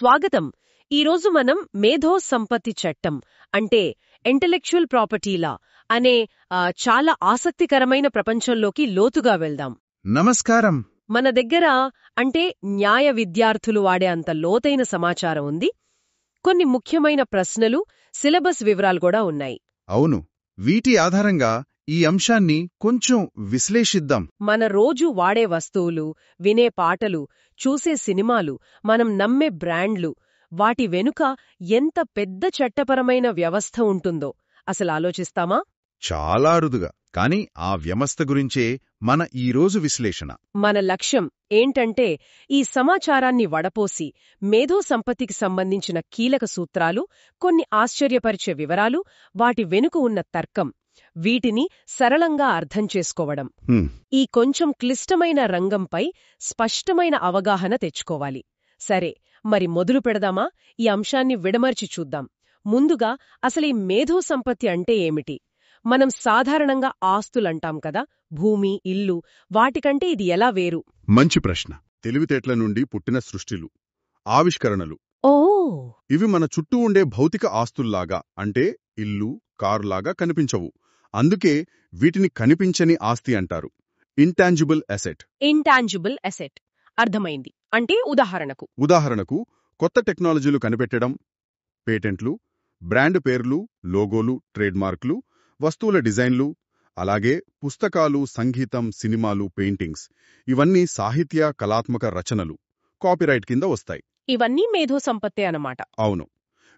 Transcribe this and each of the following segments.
స్వాగతం. ఈరోజు మనం మేధో సంపత్తి చట్టం అంటే ఇంటెలెక్చువల్ ప్రాపర్టీ లా అనే చాలా ఆసక్తికరమైన ప్రపంచంలోకి లోతుగా వెళ్దాం. నమస్కారం. మన దగ్గర అంటే న్యాయ విద్యార్థులు వాడే అంత లోతైన సమాచారం ఉంది. కొన్ని ముఖ్యమైన ప్రశ్నలు, సిలబస్ వివరాలు కూడా ఉన్నాయి. అవును, వీటి ఆధారంగా ఈ అంశాన్ని కొంచెం విశ్లేషిద్దాం. మన రోజు వాడే వస్తువులు, వినే పాటలు, చూసే సినిమాలు, మనం నమ్మే బ్రాండ్లు, వాటి వెనుక ఎంత పెద్ద చట్టపరమైన వ్యవస్థ ఉంటుందో అసలు ఆలోచిస్తామా? చాలా అరుదుగా. కాని ఆ వ్యవస్థ గురించే మన ఈరోజు విశ్లేషణ. మన లక్ష్యం ఏంటంటే ఈ సమాచారాన్ని వడపోసి మేధో సంపత్తికి సంబంధించిన కీలక సూత్రాలు, కొన్ని ఆశ్చర్యపరిచే వివరాలు, వాటి వెనుక ఉన్న తర్కం, వీటిని సరళంగా అర్థం చేసుకోవడం. ఈ కొంచెం క్లిష్టమైన రంగంపై స్పష్టమైన అవగాహన తెచ్చుకోవాలి. సరే, మరి మొదలు పెడదామా? ఈ అంశాన్ని విడమర్చి చూద్దాం. ముందుగా అసలు ఈ మేధో సంపత్తి అంటే ఏమిటి? మనం సాధారణంగా ఆస్తులంటాం కదా, భూమి, ఇల్లు, వాటికంటే ఇది ఎలా వేరు? మంచి ప్రశ్న. తెలివితేటల నుండి పుట్టిన సృష్టిలు, ఆవిష్కరణలు, ఓ ఇవి మన చుట్టూ ఉండే భౌతిక ఆస్తుల్లాగా, అంటే ఇల్లు, కారులాగా కనిపించవు. అందుకే వీటిని కనిపించని ఆస్తి అంటారు, ఇంటాంజిబుల్ అసెట్. ఇంటాంజిబుల్ అసెట్ అర్థమైంది. అంటే ఉదాహరణకు కొత్త టెక్నాలజీలు కనిపెట్టడం, పేటెంట్లు, బ్రాండ్ పేర్లు, లోగోలు, ట్రేడ్మార్క్లు, వస్తువుల డిజైన్లు, అలాగే పుస్తకాలు, సంగీతం, సినిమాలు, పెయింటింగ్స్, ఇవన్నీ సాహిత్య, కళాత్మక రచనలు కాపీరైట్ కింద వస్తాయి. ఇవన్నీ మేధో సంపత్తే అన్నమాట. అవును,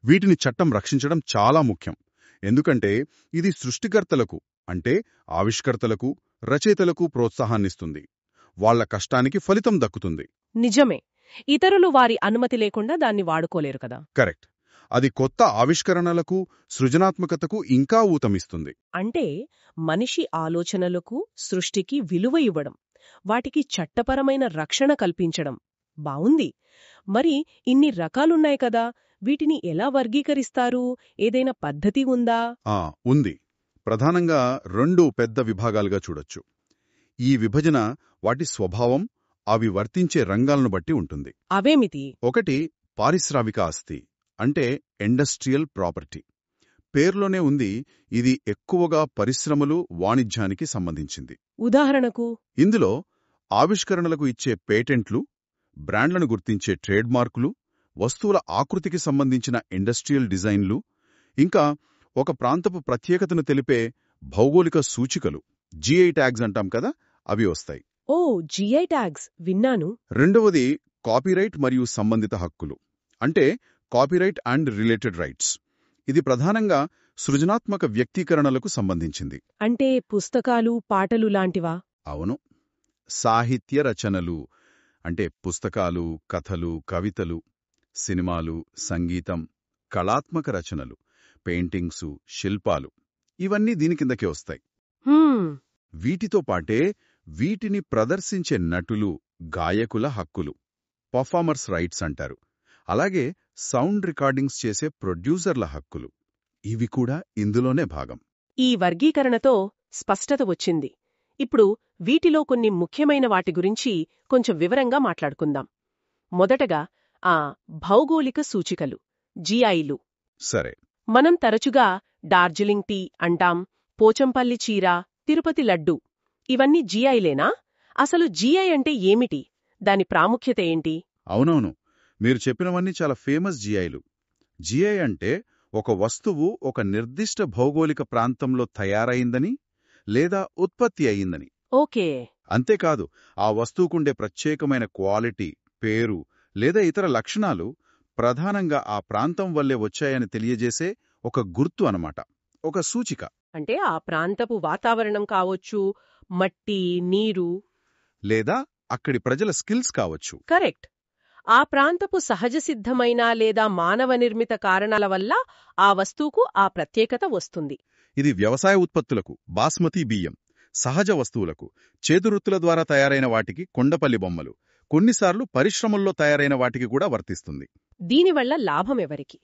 వీటిని చట్టం రక్షించడం చాలా ముఖ్యం. ఎందుకంటే ఇది సృష్టికర్తలకు, అంటే ఆవిష్కర్తలకు, రచయితలకు ప్రోత్సాహాన్నిస్తుంది. వాళ్ల కష్టానికి ఫలితం దక్కుతుంది. నిజమే. ఇతరులు వారి అనుమతి లేకుండా దాన్ని వాడుకోలేరు కదా. కరెక్ట్. అది కొత్త ఆవిష్కరణలకు, సృజనాత్మకతకు ఇంకా ఊతమిస్తుంది. అంటే మనిషి ఆలోచనలకు, సృష్టికి విలువ ఇవ్వడం, వాటికి చట్టపరమైన రక్షణ కల్పించడం. బావుంది. మరి ఇన్ని రకాలున్నాయి కదా, వీటిని ఎలా వర్గీకరిస్తారు? ఏదైనా పద్ధతి ఉందా? ఉంది. ప్రధానంగా 2 పెద్ద విభాగాలుగా చూడొచ్చు. ఈ విభజన వాటి స్వభావం, అవి వర్తించే రంగాలను బట్టి ఉంటుంది. అవేమిటి? ఒకటి పారిశ్రామిక ఆస్తి, అంటే ఇండస్ట్రియల్ ప్రాపర్టీ. పేర్లోనే ఉంది, ఇది ఎక్కువగా పరిశ్రమలు, వాణిజ్యానికి సంబంధించింది. ఉదాహరణకు ఇందులో ఆవిష్కరణలకు ఇచ్చే పేటెంట్లు, బ్రాండ్లను గుర్తించే ట్రేడ్మార్కులు, వస్తువుల ఆకృతికి సంబంధించిన ఇండస్ట్రియల్ డిజైన్లు, ఇంకా ఒక ప్రాంతపు ప్రత్యేకతను తెలిపే భౌగోళిక సూచికలు, జిఐ ట్యాగ్స్ అంటాం కదా, అవి వస్తాయి. ఓ, జిఐ ట్యాగ్స్ విన్నాను. రెండవది కాపీరైట్ మరియు సంబంధిత హక్కులు, అంటే కాపీరైట్ అండ్ రిలేటెడ్ రైట్స్. ఇది ప్రధానంగా సృజనాత్మక వ్యక్తీకరణలకు సంబంధించింది. అంటే పుస్తకాలు, పాటలు లాంటివా? అవును, సాహిత్య రచనలు, అంటే పుస్తకాలు, కథలు, కవితలు, సినిమాలు, సంగీతం, కళాత్మక రచనలు, పెయింటింగ్సు, శిల్పాలు, ఇవన్నీ దీని కిందకే వస్తాయి. వీటితో పాటే వీటిని ప్రదర్శించే నటులు, గాయకుల హక్కులు, పర్ఫార్మర్స్ రైట్స్ అంటారు. అలాగే సౌండ్ రికార్డింగ్స్ చేసే ప్రొడ్యూసర్ల హక్కులు, ఇవి కూడా ఇందులోనే భాగం. ఈ వర్గీకరణతో స్పష్టత వచ్చింది. ఇప్పుడు వీటిలో కొన్ని ముఖ్యమైన వాటి గురించి కొంచెం వివరంగా మాట్లాడుకుందాం. మొదటగా భౌగోళిక సూచికలు, జిఐలు. సరే, మనం తరచుగా డార్జిలింగ్ టీ అంటాం, పోచంపల్లి చీర, తిరుపతి లడ్డు, ఇవన్నీ జిఐలేనా? అసలు జిఐ అంటే ఏమిటి? దాని ప్రాముఖ్యత ఏంటి? అవునవును, మీరు చెప్పినవన్నీ చాలా ఫేమస్ జిఐలు. జిఐ అంటే ఒక వస్తువు ఒక నిర్దిష్ట భౌగోళిక ప్రాంతంలో తయారైందని లేదా ఉత్పత్తి అయిందని. ఓకే. అంతేకాదు, ఆ వస్తువుకుండే ప్రత్యేకమైన క్వాలిటీ, పేరు లేదా ఇతర లక్షణాలు ప్రధానంగా ఆ ప్రాంతం వల్లే వచ్చాయని తెలియజేసే ఒక గుర్తు అనమాట, ఒక సూచిక. అంటే ఆ ప్రాంతపు వాతావరణం కావచ్చు, మట్టి, నీరు, లేదా అక్కడి ప్రజల స్కిల్స్ కావచ్చు. కరెక్ట్. ఆ ప్రాంతపు సహజసిద్ధమైన లేదా మానవ నిర్మిత కారణాల వల్ల ఆ వస్తువుకు ఆ ప్రత్యేకత వస్తుంది. ఇది వ్యవసాయ ఉత్పత్తులకు, బాస్మతి బియ్యం, సహజ వస్తువులకు, చేతివృత్తుల ద్వారా తయారైన వాటికి, కొండపల్లి బొమ్మలు, కొన్నిసార్లు పరిశ్రమల్లో తయారైన వాటికి కూడా వర్తిస్తుంది. దీనివల్ల లాభం ఎవరికి?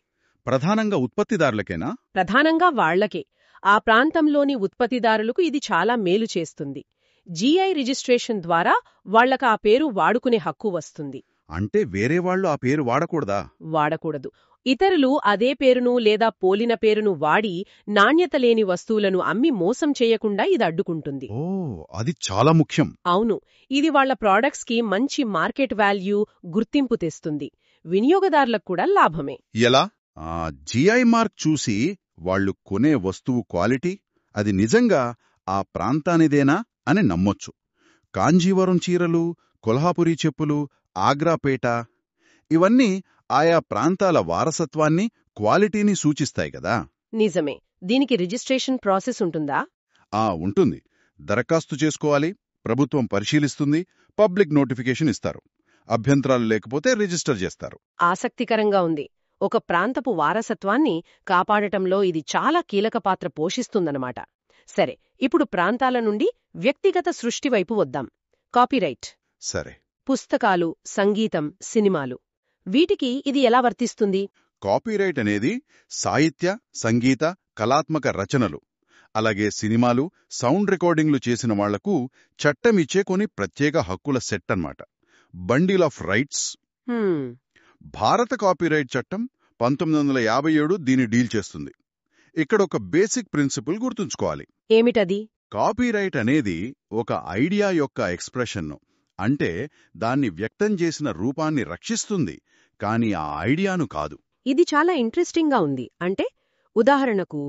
ప్రధానంగా ఉత్పత్తిదారులకేనా? ప్రధానంగా వాళ్లకే. ఆ ప్రాంతంలోని ఉత్పత్తిదారులకు ఇది చాలా మేలు చేస్తుంది. జిఐ రిజిస్ట్రేషన్ ద్వారా వాళ్లకు ఆ పేరు వాడుకునే హక్కు వస్తుంది. అంటే వేరేవాళ్లు ఆ పేరు వాడకూడదా? వాడకూడదు. ఇతరులు అదే పేరును లేదా పోలిన పేరును వాడి నాణ్యత లేని వస్తువులను అమ్మి మోసం చేయకుండా ఇది అడ్డుకుంటుంది. ఓ, అది చాలా ముఖ్యం. అవును, ఇది వాళ్ళ ప్రాడక్ట్స్కి మంచి మార్కెట్ వాల్యూ, గుర్తింపు తెస్తుంది. వినియోగదారులకు కూడా లాభమే. ఎలా? జిఐ మార్క్ చూసి వాళ్ళు కొనే వస్తువు క్వాలిటీ, అది నిజంగా ఆ ప్రాంతానిదేనా అని నమ్మొచ్చు. కాంజీవరం చీరలు, కొల్హాపురీ చెప్పులు, ఆగ్రాపేట ఇవన్నీ ఆయా ప్రాంతాల వారసత్వాన్ని, క్వాలిటీని సూచిస్తాయి కదా. నిజమే. దీనికి రిజిస్ట్రేషన్ ప్రాసెస్ ఉంటుందా? ఉంటుంది. దరఖాస్తు చేసుకోవాలి, ప్రభుత్వం పరిశీలిస్తుంది, పబ్లిక్ నోటిఫికేషన్ ఇస్తారు. అభ్యంతరాలు లేకపోతే రిజిస్టర్ చేస్తారు. ఆసక్తికరంగా ఉంది. ఒక ప్రాంతపు వారసత్వాన్ని కాపాడటంలో ఇది చాలా కీలక పాత్ర పోషిస్తుందన్నమాట. సరే, ఇప్పుడు ప్రాంతాల నుండి వ్యక్తిగత సృష్టి వైపు వద్దాం. కాపీరైట్. సరే, పుస్తకాలు, సంగీతం, సినిమాలు, వీటికి ఇది ఎలా వర్తిస్తుంది? కాపీరైట్ అనేది సాహిత్య, సంగీత, కళాత్మక రచనలు, అలాగే సినిమాలు, సౌండ్ రికార్డింగ్లు చేసిన వాళ్లకు చట్టమిచ్చే కొన్ని ప్రత్యేక హక్కుల సెట్ అన్నమాట. Bundle of rights. భారత కాపీరైట్ చట్టం 1957 దీన్ని డీల్ చేస్తుంది. ఇక్కడ ఒక బేసిక్ ప్రిన్సిపుల్ గుర్తుంచుకోవాలి. ఏమిటది? కాపీరైట్ అనేది ఒక ఐడియా యొక్క ఎక్స్ప్రెషన్ను, అంటే దాన్ని వ్యక్తం చేసిన రూపాన్ని రక్షిస్తుంది, కానీ ఆ ఐడియాను కాదు. ఇది చాలా ఇంట్రెస్టింగ్గా ఉంది. అంటే ఉదాహరణకు,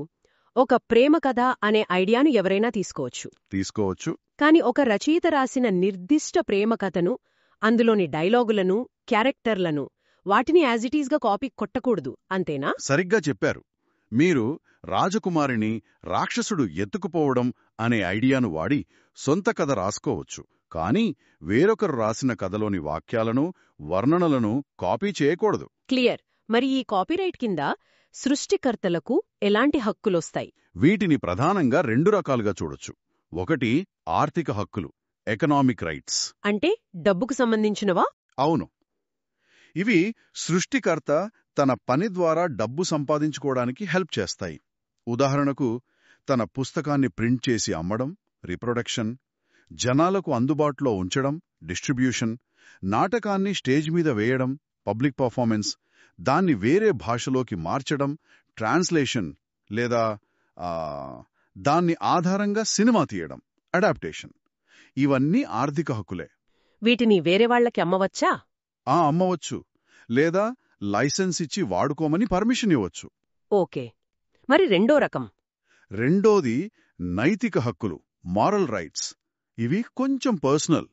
ఒక ప్రేమ కథ అనే ఐడియాను ఎవరైనా తీసుకోవచ్చు. కాని ఒక రచయిత రాసిన నిర్దిష్ట ప్రేమ కథను, అందులోని డైలాగులను, క్యారెక్టర్లను, వాటిని యాజ్ ఇట్ ఈస్గా కాపీ కొట్టకూడదు, అంతేనా? సరిగ్గా చెప్పారు. మీరు రాజకుమారిని రాక్షసుడు ఎత్తుకుపోవడం అనే ఐడియాను వాడి సొంత కథ రాసుకోవచ్చు, కానీ వేరొకరు రాసిన కథలోని వాక్యాలను, వర్ణనలను కాపీ చేయకూడదు. క్లియర్. మరి ఈ కాపీరైట్ కింద సృష్టికర్తలకు ఎలాంటి హక్కులొస్తాయి? వీటిని ప్రధానంగా 2 రకాలుగా చూడొచ్చు. ఒకటి ఆర్థిక హక్కులు, ఎకనామిక్ రైట్స్. అంటే డబ్బుకు సంబంధించినవా? అవును. ఇవి సృష్టికర్త తన పని ద్వారా డబ్బు సంపాదించుకోవడానికి హెల్ప్ చేస్తాయి. ఉదాహరణకు, తన పుస్తకాన్ని ప్రింట్ చేసి అమ్మడం, రీప్రొడక్షన్, జనాలకు అందుబాటులో ఉంచడం, డిస్ట్రిబ్యూషన్, నాటకాన్ని స్టేజ్ మీద వేయడం, పబ్లిక్ పర్ఫార్మెన్స్, దాన్ని వేరే భాషలోకి మార్చడం, ట్రాన్స్లేషన్, లేదా దాన్ని ఆధారంగా సినిమా తీయడం, అడాప్టేషన్. ఇవన్నీ ఆర్థిక హక్కులే. వీటిని వేరే వాళ్లకి అమ్మవచ్చా? అమ్మవచ్చు, లేదా లైసెన్స్ ఇచ్చి వాడుకోమని పర్మిషన్ ఇవ్వచ్చు. ఓకే. మరి రెండో రకం? రెండోది నైతిక హక్కులు, మారల్ రైట్స్. ఇవి కొంచెం పర్సనల్,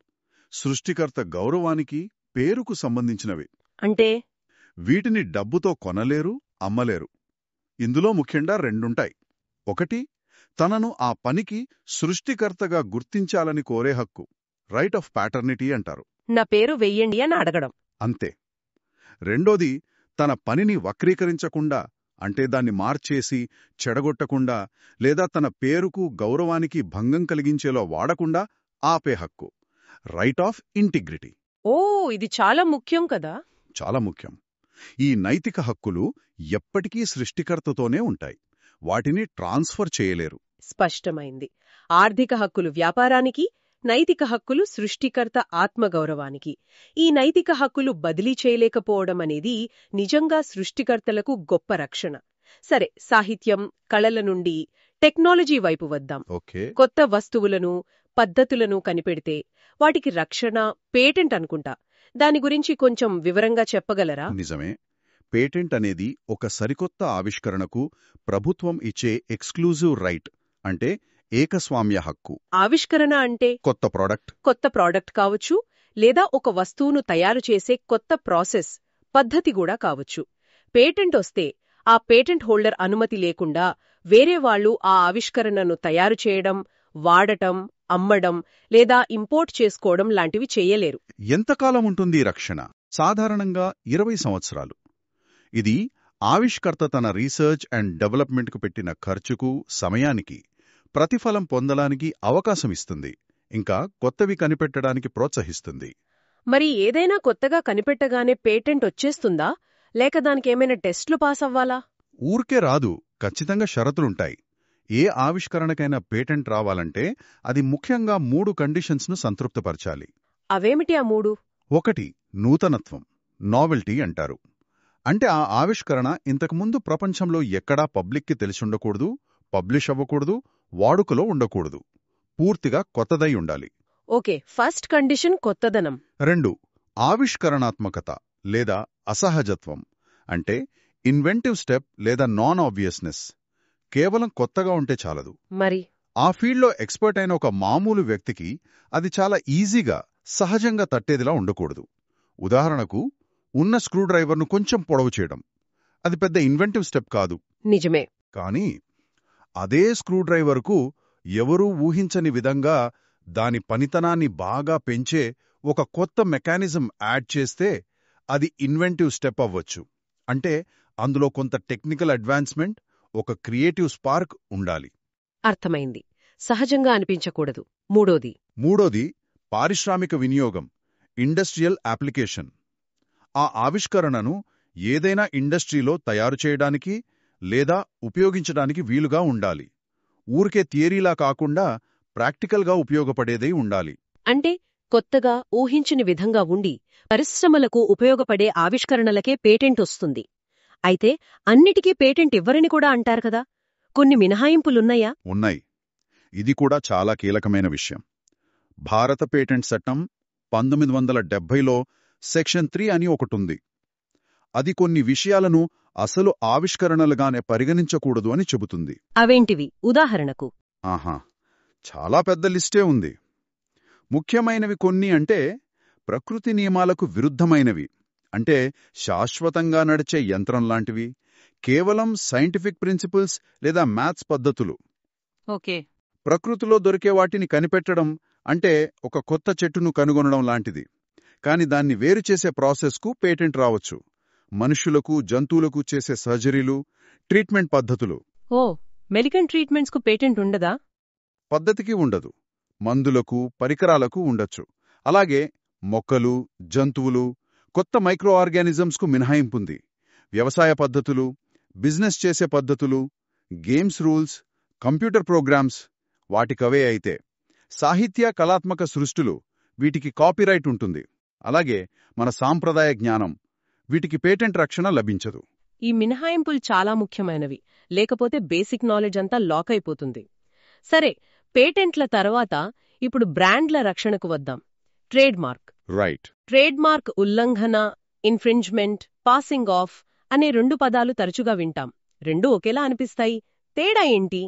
సృష్టికర్త గౌరవానికి, పేరుకు సంబంధించినవి. అంటే వీటిని డబ్బుతో కొనలేరు, అమ్మలేరు. ఇందులో ముఖ్యంగా 2 ఉంటాయి. ఒకటి, తనను ఆ పనికి సృష్టికర్తగా గుర్తించాలని కోరే హక్కు, రైట్ ఆఫ్ ప్యాటర్నిటీ అంటారు. నా పేరు వెయ్యండి అని అడగడం. అంతే. రెండోది, తన పనిని వక్రీకరించకుండా, అంటే దాన్ని మార్చేసి, చెడగొట్టకుండా, లేదా తన పేరుకు, గౌరవానికి భంగం కలిగించేలా వాడకుండా ఆపే హక్కు, రైట్ ఆఫ్ ఇంటిగ్రిటీ. ఇది చాలా ముఖ్యం కదా. చాలా ముఖ్యం. ఈ నైతిక హక్కులు ఎప్పటికీ సృష్టికర్తతోనే ఉంటాయి, వాటిని ట్రాన్స్ఫర్ చేయలేరు. స్పష్టమైంది. ఆర్థిక హక్కులు వ్యాపారానికి, నైతిక హక్కులు సృష్టికర్త ఆత్మగౌరవానికి. ఈ నైతిక హక్కులు బదిలీ చేయలేకపోవడం అనేది నిజంగా సృష్టికర్తలకు గొప్ప రక్షణ. సరే, సాహిత్యం, కళల నుండి టెక్నాలజీ వైపు వద్దాం. కొత్త వస్తువులను, పద్ధతులను కనిపెడితే వాటికి రక్షణ, పేటెంట్ అనుకుంటా. దాని గురించి కొంచెం వివరంగా చెప్పగలరా? నిజమే. పేటెంట్ అనేది ఒక సరికొత్త ఆవిష్కరణకు ప్రభుత్వం ఇచ్చే ఎక్స్క్లూజివ్ రైట్, అంటే ఏకస్వామ్య హక్కు. ఆవిష్కరణ అంటే కొత్త ప్రోడక్ట్ కావచ్చు, లేదా ఒక వస్తువును తయారు చేసే కొత్త ప్రాసెస్, పద్ధతి కూడా కావచ్చు. పేటెంట్ వస్తే ఆ పేటెంట్ హోల్డర్ అనుమతి లేకుండా వేరే వాళ్లు ఆ ఆవిష్కరణను తయారు చేయడం, వాడటం, అమ్మడం లేదా ఇంపోర్ట్ చేసుకోవడం లాంటివి చెయ్యలేరు. ఎంతకాలం ఉంటుంది రక్షణ? సాధారణంగా 20 సంవత్సరాలు. ఇది ఆవిష్కర్త తన రీసెర్చ్ అండ్ డెవలప్మెంట్కు పెట్టిన ఖర్చుకు, సమయానికి ప్రతిఫలం పొందడానికి అవకాశమిస్తుంది, ఇంకా కొత్తవి కనిపెట్టడానికి ప్రోత్సహిస్తుంది. మరి ఏదైనా కొత్తగా కనిపెట్టగానే పేటెంట్ వచ్చేస్తుందా, లేక దానికేమైనా టెస్టులు పాస్ అవ్వాలా? ఊరికే రాదు, ఖచ్చితంగా షరతులుంటాయి. ఏ ఆవిష్కరణకైనా పేటెంట్ రావాలంటే అది ముఖ్యంగా 3 కండిషన్స్ను సంతృప్తిపరచాలి. అవేమిటి ఆ 3? ఒకటి నూతనత్వం, నావెల్టీ అంటారు. అంటే ఆ ఆవిష్కరణ ఇంతకుముందు ప్రపంచంలో ఎక్కడా పబ్లిక్కి తెలిసుండకూడదు, పబ్లిష్ అవ్వకూడదు, వాడుకలో ఉండకూడదు. పూర్తిగా కొత్తదై ఉండాలి. ఓకే, ఫస్ట్ కండిషన్ కొత్తదనం. 2 ఆవిష్కరణాత్మకత లేదా అసహజత్వం. అంటే ఇన్వెంటివ్ స్టెప్ లేదా నాన్ ఆబ్వియస్నెస్. కేవలం కొత్తగా ఉంటే చాలదు. మరి ఆ ఫీల్డ్లో ఎక్స్పర్ట్ అయిన ఒక మామూలు వ్యక్తికి అది చాలా ఈజీగా, సహజంగా తట్టేదిలా ఉండకూడదు. ఉదాహరణకు, ఉన్న స్క్రూడ్రైవర్ను కొంచెం పొడవు చేయడం. అది పెద్ద ఇన్వెంటివ్ స్టెప్ కాదు. నిజమే. కానీ అదే స్క్రూడ్రైవర్కు ఎవరూ ఊహించని విధంగా దాని పనితనాన్ని బాగా పెంచే ఒక కొత్త మెకానిజం యాడ్ చేస్తే అది ఇన్వెంటివ్ స్టెప్ అవ్వచ్చు. అంటే అందులో కొంత టెక్నికల్ అడ్వాన్స్మెంట్, ఒక క్రియేటివ్ స్పార్క్ ఉండాలి. అర్థమైంది. సహజంగా అనిపించకూడదు. మూడోది పారిశ్రామిక వినియోగం, ఇండస్ట్రియల్ అప్లికేషన్. ఆ ఆవిష్కరణను ఏదైనా ఇండస్ట్రీలో తయారు చేయడానికి లేదా ఉపయోగించడానికి వీలుగా ఉండాలి. ఊరికే థియరీలా కాకుండా ప్రాక్టికల్గా ఉపయోగపడేదై ఉండాలి. అంటే కొత్తగా, ఊహించని విధంగా ఉండి పరిశ్రమలకు ఉపయోగపడే ఆవిష్కరణలకే పేటెంట్ వస్తుంది. అయితే అన్నిటికీ పేటెంట్ ఇవ్వరని కూడా అంటారు కదా, కొన్ని మినహాయింపులున్నాయా? ఉన్నాయి. ఇది కూడా చాలా కీలకమైన విషయం. భారత పేటెంట్ చట్టం 1970లో సెక్షన్ 3 అని ఒకటుంది. అది కొన్ని విషయాలను అసలు ఆవిష్కరణలుగానే పరిగణించకూడదు అని చెబుతుంది. అవేంటివి ఉదాహరణకు? చాలా పెద్ద లిస్టే ఉంది. ముఖ్యమైనవి కొన్ని అంటే ప్రకృతి నియమాలకు విరుద్ధమైనవి, అంటే శాశ్వతంగా నడిచే యంత్రం లాంటివి, కేవలం సైంటిఫిక్ ప్రిన్సిపల్స్ లేదా మ్యాథ్స్ పద్ధతులు. ఓకే. ప్రకృతిలో దొరికే వాటిని కనిపెట్టడం అంటే ఒక కొత్త చెట్టును కనుగొనడం లాంటిది. కాని దాన్ని వేరు చేసే ప్రాసెస్కు పేటెంట్ రావచ్చు. మనుష్యులకు, జంతువులకు చేసే సర్జరీలు, ట్రీట్మెంట్ పద్ధతులు. మెడికల్ ట్రీట్మెంట్స్కు పేటెంట్ ఉండదా? పద్ధతికి ఉండదు. మందులకు, పరికరాలకు ఉండొచ్చు. అలాగే మొక్కలు, జంతువులు, కొత్త మైక్రో ఆర్గానిజమ్స్కు మినహాయింపుంది. వ్యవసాయ పద్ధతులు, బిజినెస్ చేసే పద్ధతులు, గేమ్స్ రూల్స్, కంప్యూటర్ ప్రోగ్రామ్స్ వాటికవే అయితే. సాహిత్య, కళాత్మక సృష్టులు, వీటికి కాపీరైట్ ఉంటుంది. అలాగే మన సాంప్రదాయ జ్ఞానం, వీటికి పేటెంట్ రక్షణ లభించదు. ఈ మినహాయింపులు చాలా ముఖ్యమైనవి, లేకపోతే బేసిక్ నాలెడ్జ్ అంతా లాక్ అయిపోతుంది. సరే, పేటెంట్ల తర్వాత ఇప్పుడు బ్రాండ్ల రక్షణకు వద్దాం. ట్రేడ్మార్క్. రైట్. ట్రేడ్మార్క్ ఉల్లంఘన, ఇన్ఫ్రింజ్మెంట్, పాసింగ్ ఆఫ్ అనే 2 పదాలు తరచుగా వింటాం. రెండూ ఒకేలా అనిపిస్తాయి. తేడా ఏంటి?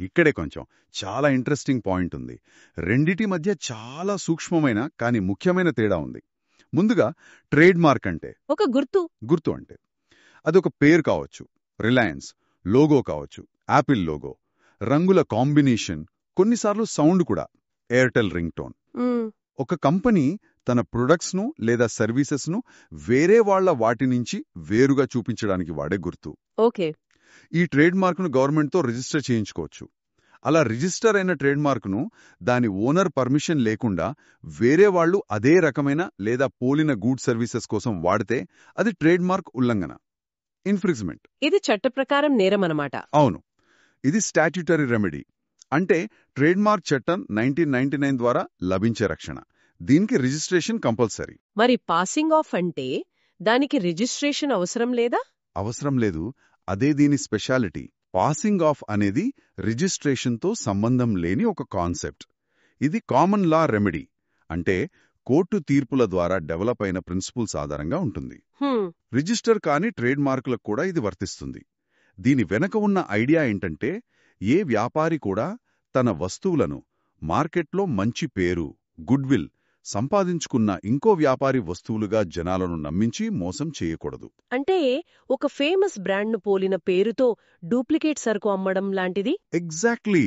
ఇక్కడే కొంచెం చాలా ఇంట్రెస్టింగ్ పాయింట్ ఉంది. రెండిటి మధ్య చాలా సూక్ష్మమైన కానీ ముఖ్యమైన తేడా ఉంది. ముందుగా ట్రేడ్మార్క్ అంటే ఒక గుర్తు అంటే అదొక పేరు కావచ్చు, రిలయన్స్ లోగో కావచ్చు, యాపిల్ లోగో, రంగుల కాంబినేషన్, కొన్నిసార్లు సౌండ్ కూడా, ఎయిర్టెల్ రింగ్ టోన్. ఒక కంపెనీ తన ప్రొడక్ట్స్ను లేదా సర్వీసెస్ను వేరే వాళ్ల వాటి నుంచి వేరుగా చూపించడానికి వాడే గుర్తు. ఓకే. ఈ ట్రేడ్మార్క్ను గవర్నమెంట్తో రిజిస్టర్ చేయించుకోవచ్చు. అలా రిజిస్టర్ అయిన ట్రేడ్మార్క్ను దాని ఓనర్ పర్మిషన్ లేకుండా వేరే వాళ్లు అదే రకమైన లేదా పోలిన గూడ్స్ సర్వీసెస్ కోసం వాడితే అది ట్రేడ్మార్క్ ఉల్లంఘన, ఇన్ఫ్రింజ్మెంట్. ఇది చట్ట ప్రకారం నేరమన్నమాట. అవును. ఇది స్టాట్యూటరీ రెమెడీ, అంటే ట్రేడ్మార్క్ చట్టం 1999 ద్వారా లభించే రక్షణ. దీనికి రిజిస్ట్రేషన్ కంపల్సరీ. మరి పాసింగ్ ఆఫ్ అంటే దానికి రిజిస్ట్రేషన్ అవసరం లేదా? అవసరం లేదు. అదే దీని స్పెషాలిటీ. పాసింగ్ ఆఫ్ అనేది రిజిస్ట్రేషన్తో సంబంధం లేని ఒక కాన్సెప్ట్. ఇది కామన్ లా రెమెడీ, అంటే కోర్టు తీర్పుల ద్వారా డెవలప్ అయిన ప్రిన్సిపుల్స్ ఆధారంగా ఉంటుంది. రిజిస్టర్ కాని ట్రేడ్మార్కులకు కూడా ఇది వర్తిస్తుంది. దీని వెనక ఉన్న ఐడియా ఏంటంటే, ఏ వ్యాపారి కూడా తన వస్తువులను మార్కెట్లో మంచి పేరు, గుడ్విల్ సంపాదించుకున్న ఇంకో వ్యాపారి వస్తువులుగా జనాలను నమ్మించి మోసం చేయకూడదు. అంటే ఒక ఫేమస్ బ్రాండ్ను పోలిన పేరుతో డూప్లికేట్ సరుకు అమ్మడం లాంటిది. ఎగ్జాక్ట్లీ.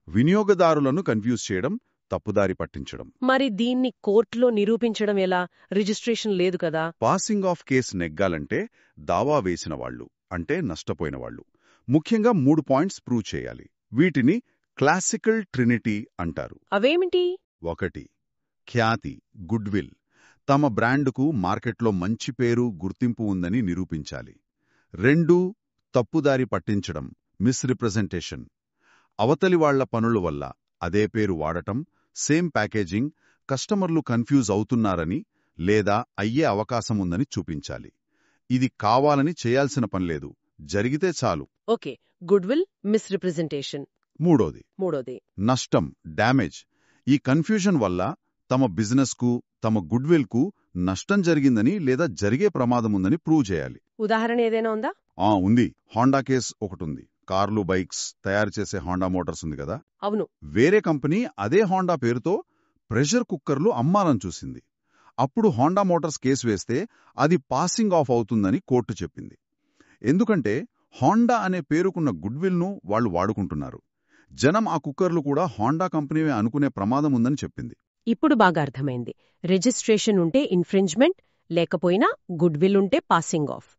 వినియోగదారులను కన్ఫ్యూజ్ చేయడం, తప్పుదారి పట్టించడం. మరి దీన్ని కోర్టులో నిరూపించడం ఎలా? రిజిస్ట్రేషన్ లేదు కదా. పాసింగ్ ఆఫ్ కేసు నెగ్గాలంటే దావా వేసిన వాళ్లు, అంటే నష్టపోయిన వాళ్లు, ముఖ్యంగా 3 పాయింట్స్ ప్రూవ్ చేయాలి. వీటిని క్లాసికల్ ట్రినిటీ అంటారు. అవేమిటి? 1 ఖ్యాతి, గుడ్విల్. తమ బ్రాండుకు మార్కెట్లో మంచి పేరు, గుర్తింపు ఉందని నిరూపించాలి. 2 తప్పుదారి పట్టించడం, మిస్రిప్రజెంటేషన్. అవతలి వాళ్ల పనుల వల్ల అదే పేరు వాడటం, సేమ్ ప్యాకేజింగ్, కస్టమర్లు కన్ఫ్యూజ్ అవుతున్నారని లేదా అయ్యే అవకాశముందని చూపించాలి. ఇది కావాలని చేయాల్సిన పనిలేదు, జరిగితే చాలు. Okay, goodwill misrepresentation. మూడోది నష్టం, డ్యామేజ్. ఈ కన్ఫ్యూజన్ వల్ల తమ బిజినెస్కు, తమ గుడ్విల్కు నష్టం జరిగిందని లేదా జరిగే ప్రమాదముందని ప్రూవ్ చేయాలి. ఉదాహరణ ఏదైనా ఉందా? ఉంది. హోండా కేస్ ఒకటుంది. కార్లు, బైక్స్ తయారు చేసే హోండా మోటార్స్ ఉంది కదా. అవును. వేరే కంపెనీ అదే హోండా పేరుతో ప్రెషర్ కుక్కర్లు అమ్మాలని చూసింది. అప్పుడు హోండా మోటార్స్ కేసు వేస్తే అది పాసింగ్ ఆఫ్ అవుతుందని కోర్టు చెప్పింది. ఎందుకంటే హోండా అనే పేరుకున్న గుడ్విల్ను వాళ్లు వాడుకుంటున్నారు. జనం ఆ కుక్కర్లు కూడా హోండా కంపెనీవే అనుకునే ప్రమాదం ఉందని చెప్పింది. ఇప్పుడు బాగా అర్థమైంది. రిజిస్ట్రేషన్ ఉంటే ఇన్ఫ్రింజ్మెంట్, లేకపోయినా గుడ్విల్ ఉంటే పాసింగ్ ఆఫ్.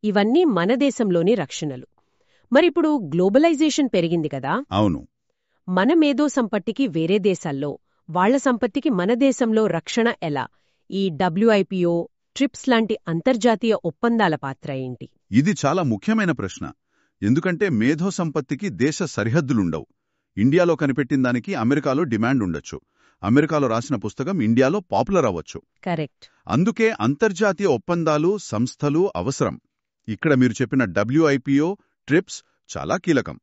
ఇవన్నీ మన దేశంలోని రక్షణలు. మరిప్పుడు గ్లోబలైజేషన్ పెరిగింది కదా. అవును. మన మేధో సంపత్తికి వేరే దేశాల్లో, వాళ్ల సంపత్తికి మన దేశంలో రక్షణ ఎలా? ఈ WIPO, ట్రిప్స్ లాంటి అంతర్జాతీయ ఒప్పందాల పాత్ర ఏంటి? ఇది చాలా ముఖ్యమైన ప్రశ్న. ఎందుకంటే మేధో సంపత్తికి దేశ సరిహద్దులుండవు. ఇండియాలో కనిపెట్టిన దానికి అమెరికాలో డిమాండ్ ఉండొచ్చు. అమెరికాలో రాసిన పుస్తకం ఇండియాలో పాపులర్ అవ్వచ్చు. కరెక్ట్. అందుకే అంతర్జాతీయ ఒప్పందాలు, సంస్థలు అవసరం. ఇక్కడ మీరు చెప్పిన WIPO, ట్రిప్స్ చాలా కీలకం.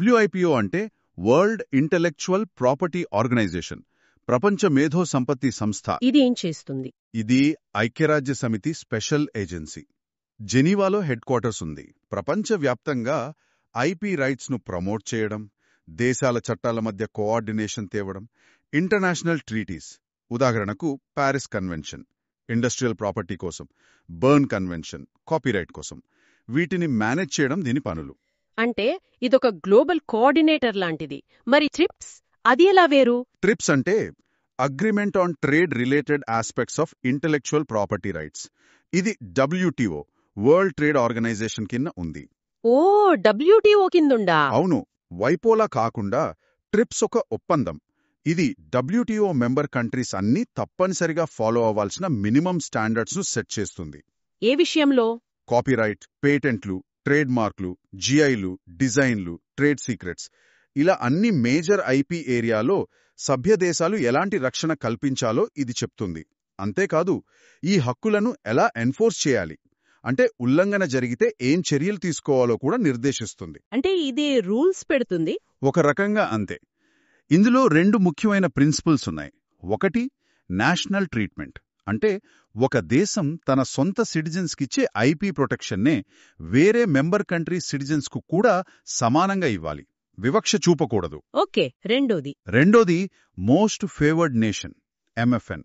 WIPO అంటే వరల్డ్ ఇంటెలెక్చువల్ ప్రాపర్టీ ఆర్గనైజేషన్, ప్రపంచ మేధో సంపత్తి సంస్థ. ఇది ఏం చేస్తుంది? ఇది ఐక్యరాజ్య సమితి స్పెషల్ ఏజెన్సీ. జెనీవాలో హెడ్ క్వార్టర్స్ ఉంది. ప్రపంచవ్యాప్తంగా IP రైట్స్ను ప్రమోట్ చేయడం, దేశాల చట్టాల మధ్య కోఆర్డినేషన్ తేవడం, ఇంటర్నేషనల్ ట్రీటీస్, ఉదాహరణకు ప్యారిస్ కన్వెన్షన్ ఇండస్ట్రియల్ ప్రాపర్టీ కోసం, బర్న్ కన్వెన్షన్ కాపీరైట్ కోసం, వీటిని మేనేజ్ చేయడం దీని పనులు. అంటే ఇదొక గ్లోబల్ కోఆర్డినేటర్ లాంటిది. మరి ట్రిప్స్, అది ఎలా వేరు? ట్రిప్స్ అంటే agreement on trade related aspects of intellectual property rights. ఇది WTO, వరల్డ్ ట్రేడ్ ఆర్గనైజేషన్ కింద ఉంది. ఓ, WTO కిందుండా? అవును. వైపోలా కాకుండా ట్రిప్స్ ఒక ఒప్పందం. ఇది WTO మెంబర్ కంట్రీస్ అన్నీ తప్పనిసరిగా ఫాలో అవ్వాల్సిన మినిమం స్టాండర్డ్స్ను సెట్ చేస్తుంది. ఏ విషయంలో? కాపీరైట్, పేటెంట్లు, ట్రేడ్ మార్క్లు, GIలు, డిజైన్లు, ట్రేడ్ సీక్రెట్స్, ఇలా అన్ని మేజర్ IP ఏరియాలో సభ్యదేశాలు ఎలాంటి రక్షణ కల్పించాలో ఇది చెప్తుంది. అంతేకాదు, ఈ హక్కులను ఎలా ఎన్ఫోర్స్ చేయాలి, అంటే ఉల్లంఘన జరిగితే ఏం చర్యలు తీసుకోవాలో కూడా నిర్దేశిస్తుంది. అంటే ఇది రూల్స్ పెడుతుంది. ఒక రకంగా అంతే. ఇందులో 2 ముఖ్యమైన ప్రిన్సిపల్స్ ఉన్నాయి. ఒకటి నేషనల్ ట్రీట్మెంట్, అంటే ఒక దేశం తన సొంత సిటిజన్స్కిచ్చే IP ప్రొటెక్షన్నే వేరే మెంబర్ కంట్రీ సిటిజన్స్కు కూడా సమానంగా ఇవ్వాలి, వివక్ష చూపకూడదు. ఓకే. రెండోది మోస్ట్ ఫేవర్డ్ నేషన్, MFN.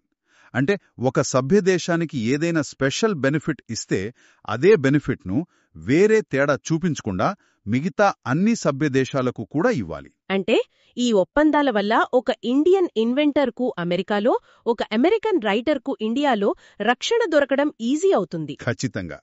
అంటే ఒక సభ్యదేశానికి ఏదైనా స్పెషల్ బెనిఫిట్ ఇస్తే అదే బెనిఫిట్ను వేరే తేడా చూపించకుండా మిగతా అన్ని సభ్యదేశాలకు కూడా ఇవ్వాలి. అంటే ఈ ఒప్పందాల వల్ల ఒక ఇండియన్ ఇన్వెంటర్కు అమెరికాలో, ఒక అమెరికన్ రైటర్కు ఇండియాలో రక్షణ దొరకడం ఈజీ అవుతుంది. ఖచ్చితంగా.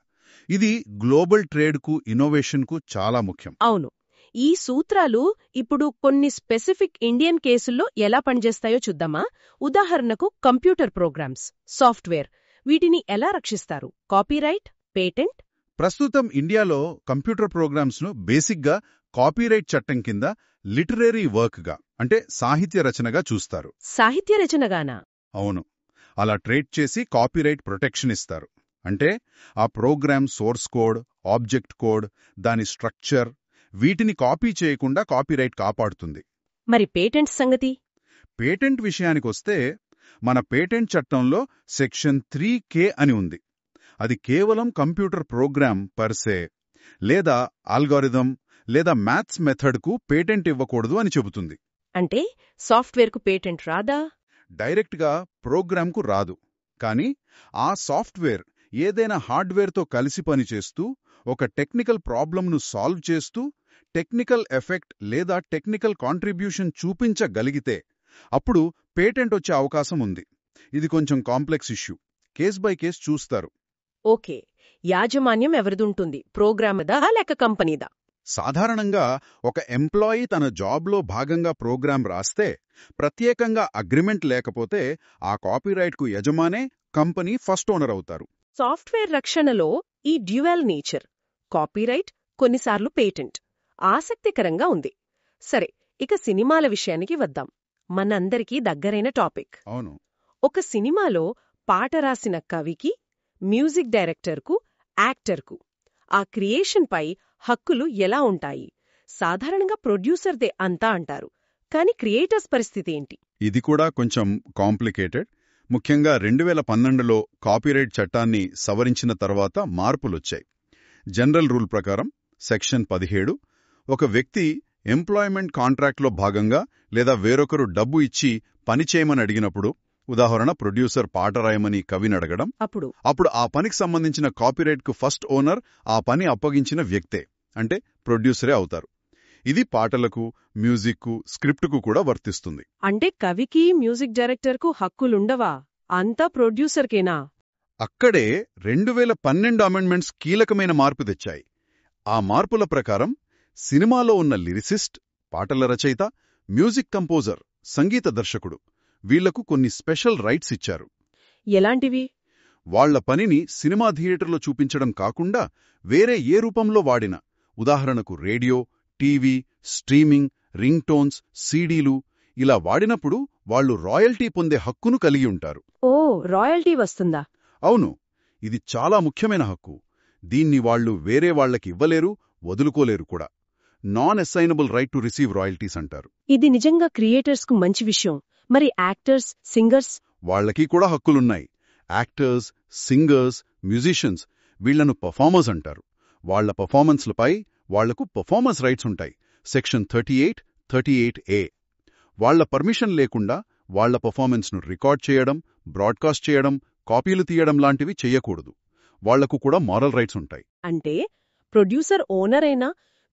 ఇది గ్లోబల్ ట్రేడ్కు, ఇన్నోవేషన్కు చాలా ముఖ్యం. అవును. ఈ సూత్రాలు ఇప్పుడు కొన్ని స్పెసిఫిక్ ఇండియన్ కేసుల్లో ఎలా పనిచేస్తాయో చూద్దామా? ఉదాహరణకు కంప్యూటర్ ప్రోగ్రామ్స్, సాఫ్ట్వేర్, వీటిని ఎలా రక్షిస్తారు? Copyright, patent? ప్రస్తుతం ఇండియాలో కంప్యూటర్ ప్రోగ్రామ్స్ను బేసిక్గా కాపీరైట్ చట్టం కింద లిటరరీ వర్క్గా, అంటే సాహిత్య రచనగా చూస్తారు. సాహిత్య రచనగానా? అవును. అలా ట్రేడ్ చేసి కాపీరైట్ ప్రొటెక్షన్ ఇస్తారు. అంటే ఆ program source code, object code, దాని స్ట్రక్చర్, వీటిని కాపీ చేయకుండా కాపీరైట్ కాపాడుతుంది. మరి పేటెంట్ సంగతి? పేటెంట్ విషయానికొస్తే మన పేటెంట్ చట్టంలో సెక్షన్ 3K అని ఉంది. అది కేవలం కంప్యూటర్ ప్రోగ్రామ్ పర్సే లేదా ఆల్గారిథం లేదా మ్యాథ్స్ మెథడ్కు పేటెంట్ ఇవ్వకూడదు అని చెబుతుంది. అంటే సాఫ్ట్వేర్కు పేటెంట్ రాదా? డైరెక్ట్గా ప్రోగ్రామ్కు రాదు. కానీ ఆ సాఫ్ట్వేర్ ఏదైనా హార్డ్వేర్తో కలిసి పనిచేస్తూ ఒక టెక్నికల్ ప్రాబ్లంను సాల్వ్ చేస్తూ టెక్నికల్ ఎఫెక్ట్ లేదా టెక్నికల్ కాంట్రిబ్యూషన్ చూపించగలిగితే అప్పుడు పేటెంట్ వచ్చే అవకాశం ఉంది. ఇది కొంచెం complex issue, case by case చూస్తారు. ఓకే. యాజమాన్యం ఎవరిదుంటుంది? ప్రోగ్రామదా లేక కంపెనీదా? సాధారణంగా ఒక ఎంప్లాయీ తన జాబ్లో భాగంగా ప్రోగ్రాం రాస్తే, ప్రత్యేకంగా అగ్రిమెంట్ లేకపోతే ఆ కాపీరైట్కు యజమానే, కంపెనీ ఫస్ట్ ఓనర్ అవుతారు. సాఫ్ట్వేర్ రక్షణలో ఈ డ్యూయల్ నేచర్, కాపీరైట్, కొన్నిసార్లు పేటెంట్, ఆసక్తికరంగా ఉంది. సరే, ఇక సినిమాల విషయానికి వద్దాం. మనందరికీ దగ్గరైన టాపిక్. అవును. ఒక సినిమాలో పాట రాసిన కవికి, మ్యూజిక్ డైరెక్టర్కు, యాక్టర్కు ఆ క్రియేషన్పై హక్కులు ఎలా ఉంటాయి? సాధారణంగా ప్రొడ్యూసర్దే అంతా అంటారు, కాని క్రియేటర్స్ పరిస్థితి ఏంటి? ఇది కూడా కొంచెం కాంప్లికేటెడ్. ముఖ్యంగా 2012లో కాపీరైట్ చట్టాన్ని సవరించిన తర్వాత మార్పులొచ్చాయి. జనరల్ రూల్ ప్రకారం సెక్షన్ 17 ఒక వ్యక్తి ఎంప్లాయ్మెంట్ కాంట్రాక్ట్లో భాగంగా లేదా వేరొకరు డబ్బు ఇచ్చి పని చేయమని అడిగినప్పుడు, ఉదాహరణ ప్రొడ్యూసర్ పాట రాయమని కవిని అడగడం, అప్పుడు ఆ పనికి సంబంధించిన కాపీరైట్కు ఫస్ట్ ఓనర్ ఆ పని అప్పగించిన వ్యక్తే, అంటే ప్రొడ్యూసరే అవుతారు. ఇది పాటలకు, మ్యూజిక్కు, స్క్రిప్టుకు కూడా వర్తిస్తుంది. అంటే కవికి, మ్యూజిక్ డైరెక్టర్కు హక్కులుండవా? అంతా ప్రొడ్యూసర్కేనా? అక్కడే 2012 అమెండ్మెంట్స్ కీలకమైన మార్పు తెచ్చాయి. ఆ మార్పుల ప్రకారం సినిమాలో ఉన్న లిరిసిస్ట్, పాటల రచయిత, మ్యూజిక్ కంపోజర్, సంగీత దర్శకుడు వీళ్లకు కొన్ని స్పెషల్ రైట్స్ ఇచ్చారు. ఎలాంటివి? వాళ్ల పనిని సినిమా థియేటర్లో చూపించడం కాకుండా వేరే ఏ రూపంలో వాడినా, ఉదాహరణకు radio, TV, streaming, ring tones, సీడీలు ఇలా వాడినప్పుడు వాళ్లు రాయల్టీ పొందే హక్కును కలిగి ఉంటారు. ఓ, రాయల్టీ వస్తుందా? అవును, ఇది చాలా ముఖ్యమైన హక్కు. దీన్ని వాళ్లు వేరే వాళ్లకి ఇవ్వలేరు, వదులుకోలేరు కూడా. Non assignable right to receive royalties అంటారు. ఇది నిజంగా క్రియేటర్స్కు మంచి విషయం. మరి యాక్టర్స్, సింగర్స్? వాళ్లకి కూడా హక్కులున్నాయి. యాక్టర్స్, సింగర్స్, మ్యూజిషియన్స్ వీళ్లను పర్ఫార్మర్స్ అంటారు. వాళ్ల పర్ఫార్మెన్స్లపై వాళ్లకు పర్ఫార్మర్స్ రైట్స్ ఉంటాయి. Section 38, 38A. వాళ్ల పర్మిషన్ లేకుండా వాళ్ల పర్ఫార్మెన్స్ను రికార్డ్ చేయడం, బ్రాడ్కాస్ట్ చేయడం, కాపీలు తీయడం లాంటివి చెయ్యకూడదు. వాళ్లకు కూడా మారల్ రైట్స్ ఉంటాయి. అంటే ప్రొడ్యూసర్ ఓనర్ అయినా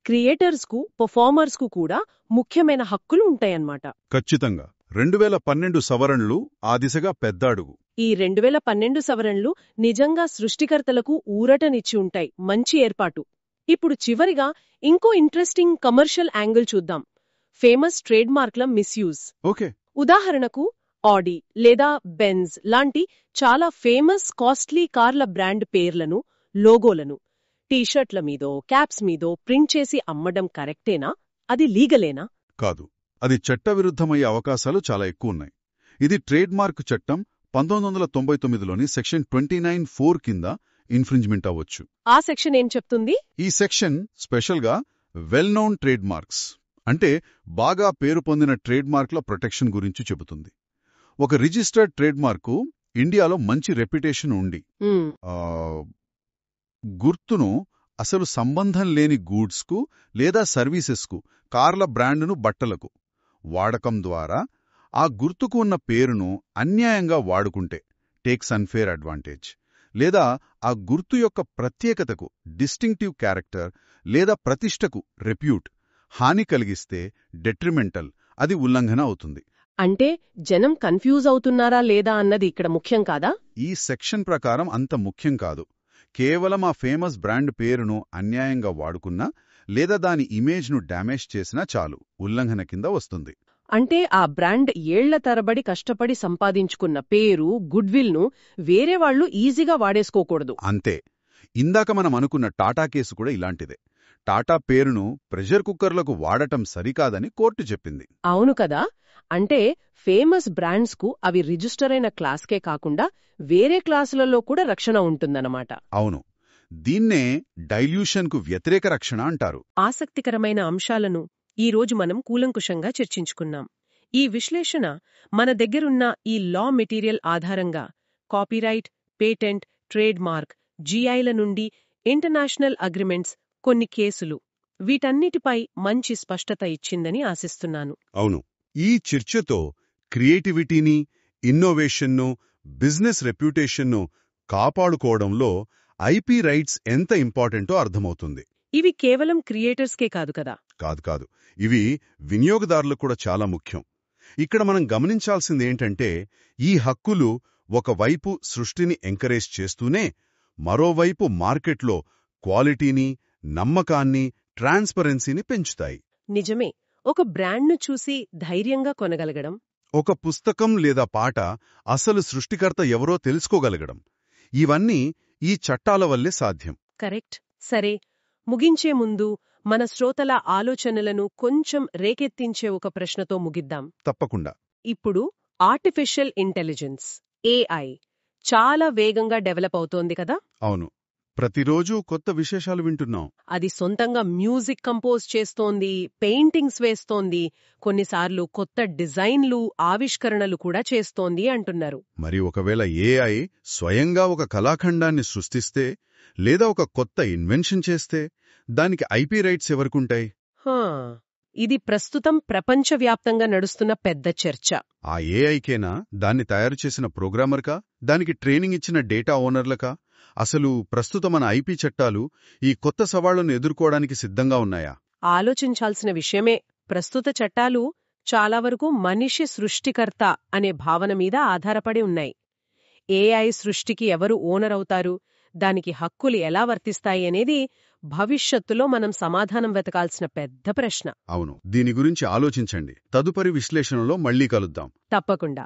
క్రియేటర్స్కు, పర్ఫార్మర్స్కు కూడా ముఖ్యమైన హక్కులు ఉంటాయన్నమాట. ఖచ్చితంగా. 2012 సవరణలు ఆ దిశగా పెద్ద అడుగు. ఈ 2012 సవరణలు నిజంగా సృష్టికర్తలకు ఊరటనిచ్చి ఉంటాయి. మంచి ఏర్పాటు. ఇప్పుడు చివరిగా ఇంకో ఇంట్రెస్టింగ్ కమర్షియల్ యాంగిల్ చూద్దాం. ఫేమస్ ట్రేడ్ మార్క్ల మిస్యూజ్. ఓకే. ఉదాహరణకు ఆడి లేదా బెంజ్ లాంటి చాలా ఫేమస్ కాస్ట్లీ కార్ల బ్రాండ్ పేర్లను, లోగోలను టీషర్ట్ల మీదో, క్యాప్స్ మీదో ప్రింట్ చేసి అమ్మడం కరెక్టేనా? అది లీగలేనా? కాదు. అది చట్టవిరుద్ధమయ్యే అవకాశాలు చాలా ఎక్కువున్నాయి. ఇది ట్రేడ్ మార్క్ చట్టం 1999లోని సెక్షన్ 29(4) కింద ఇన్ఫ్రింజ్మెంట్ అవ్వచ్చు. ఆ సెక్షన్ ఏం చెప్తుంది? ఈ సెక్షన్ స్పెషల్గా వెల్ నోన్ ట్రేడ్ మార్క్స్, అంటే బాగా పేరు పొందిన ట్రేడ్ మార్క్ల ప్రొటెక్షన్ గురించి చెబుతుంది. ఒక రిజిస్టర్డ్ ట్రేడ్ మార్కు ఇండియాలో మంచి రెప్యుటేషన్ ఉండి గుర్తును అసలు సంబంధం లేని గూడ్స్కు లేదా సర్వీసెస్కు, కార్ల బ్రాండును, బట్టలకు వాడకం ద్వారా ఆ గుర్తుకు ఉన్న పేరును అన్యాయంగా వాడుకుంటే టేక్స్ అన్ఫేర్ అడ్వాంటేజ్, లేదా ఆ గుర్తు యొక్క ప్రత్యేకతకు, డిస్టింక్టివ్ క్యారెక్టర్ లేదా ప్రతిష్టకు, రెప్యూట్ హాని కలిగిస్తే డెట్రిమెంటల్, అది ఉల్లంఘన అవుతుంది. అంటే జనం కన్ఫ్యూజ్ అవుతున్నారా లేదా అన్నది ఇక్కడ ముఖ్యం కాదా? ఈ సెక్షన్ ప్రకారం అంత ముఖ్యం కాదు. కేవలం ఆ ఫేమస్ బ్రాండ్ పేరును అన్యాయంగా వాడుకున్నా లేదా దాని ఇమేజ్ను డ్యామేజ్ చేసినా చాలు, ఉల్లంఘన కింద వస్తుంది. అంటే ఆ బ్రాండ్ ఏళ్ల తరబడి కష్టపడి సంపాదించుకున్న పేరు, గుడ్విల్ను వేరే వాళ్లు ఈజీగా వాడేసుకోకూడదు. అంతే. ఇందాక మనం అనుకున్న టాటా కేసు కూడా ఇలాంటిదే. టాటా పేరును ప్రెషర్ కుక్కర్లకు వాడటం సరికాదని కోర్టు చెప్పింది. అవును కదా. అంటే ఫేమస్ బ్రాండ్స్కు అవి రిజిస్టర్ అయిన క్లాస్కే కాకుండా వేరే క్లాసులలో కూడా రక్షణ ఉంటుందన్నమాట. అవును. దీన్నే డైల్యూషన్కు వ్యతిరేక రక్షణ అంటారు. ఆసక్తికరమైన అంశాలను ఈరోజు మనం కూలంకుషంగా చర్చించుకున్నాం. ఈ విశ్లేషణ మన దగ్గరున్న ఈ లా మెటీరియల్ ఆధారంగా కాపీరైట్, పేటెంట్, ట్రేడ్ మార్క్, జీఐల నుండి ఇంటర్నేషనల్ అగ్రిమెంట్స్, కొన్ని కేసులు, వీటన్నిటిపై మంచి స్పష్టత ఇచ్చిందని ఆశిస్తున్నాను. అవును. ఈ చర్చతో క్రియేటివిటీని, ఇన్నోవేషన్ను, బిజినెస్ రెప్యుటేషన్ను కాపాడుకోవడంలో ఐపీ రైట్స్ ఎంత ఇంపార్టెంటో అర్థమవుతుంది. ఇవి కేవలం క్రియేటర్స్కే కాదు కదా? కాదు. ఇవి వినియోగదారులకు కూడా చాలా ముఖ్యం. ఇక్కడ మనం గమనించాల్సిందేంటంటే, ఈ హక్కులు ఒకవైపు సృష్టిని ఎంకరేజ్ చేస్తూనే మరోవైపు మార్కెట్లో క్వాలిటీని, నమ్మకాన్ని, ట్రాన్స్పరెన్సీని పెంచుతాయి. నిజమే. ఒక బ్రాండ్ను చూసి ధైర్యంగా కొనగలగడం, ఒక పుస్తకం లేదా పాట అసలు సృష్టికర్త ఎవరో తెలుసుకోగలగడం, ఇవన్నీ ఈ చట్టాల వల్లే సాధ్యం. కరెక్ట్. సరే, ముగించే ముందు మన శ్రోతల ఆలోచనలను కొంచెం రేకెత్తించే ఒక ప్రశ్నతో ముగిద్దాం. తప్పకుండా. ఇప్పుడు ఆర్టిఫిషియల్ ఇంటెలిజెన్స్ ఏఐ చాలా వేగంగా డెవలప్ అవుతోంది కదా. అవును, ప్రతిరోజూ కొత్త విశేషాలు వింటున్నాం. అది సొంతంగా మ్యూజిక్ కంపోజ్ చేస్తోంది, పెయింటింగ్స్ వేస్తోంది, కొన్నిసార్లు కొత్త డిజైన్లు, ఆవిష్కరణలు కూడా చేస్తోంది అంటున్నారు. మరి ఒకవేళ ఏఐ స్వయంగా ఒక కళాఖండాన్ని సృష్టిస్తే లేదా ఒక కొత్త ఇన్వెన్షన్ చేస్తే దానికి ఐపీ రైట్స్ ఎవరికుంటాయి? హా, ఇది ప్రస్తుతం ప్రపంచవ్యాప్తంగా నడుస్తున్న పెద్ద చర్చ. ఆ ఏఐకేనా, దాన్ని తయారు చేసిన ప్రోగ్రామర్కా, దానికి ట్రైనింగ్ ఇచ్చిన డేటా ఓనర్లకా? అసలు ప్రస్తుత మన ఐపీ చట్టాలు ఈ కొత్త సవాళ్లను ఎదుర్కోవడానికి సిద్ధంగా ఉన్నాయా? ఆలోచించాల్సిన విషయమే. ప్రస్తుత చట్టాలు చాలా వరకు మనిషి సృష్టికర్త అనే భావన మీద ఆధారపడి ఉన్నాయి. ఏఐ సృష్టికి ఎవరు ఓనర్ అవుతారు, దానికి హక్కులు ఎలా వర్తిస్తాయి అనేది భవిష్యత్తులో మనం సమాధానం వెతకాల్సిన పెద్ద ప్రశ్న. అవును, దీని గురించి ఆలోచించండి. తదుపరి విశ్లేషణలో మళ్ళీ కలుద్దాం. తప్పకుండా.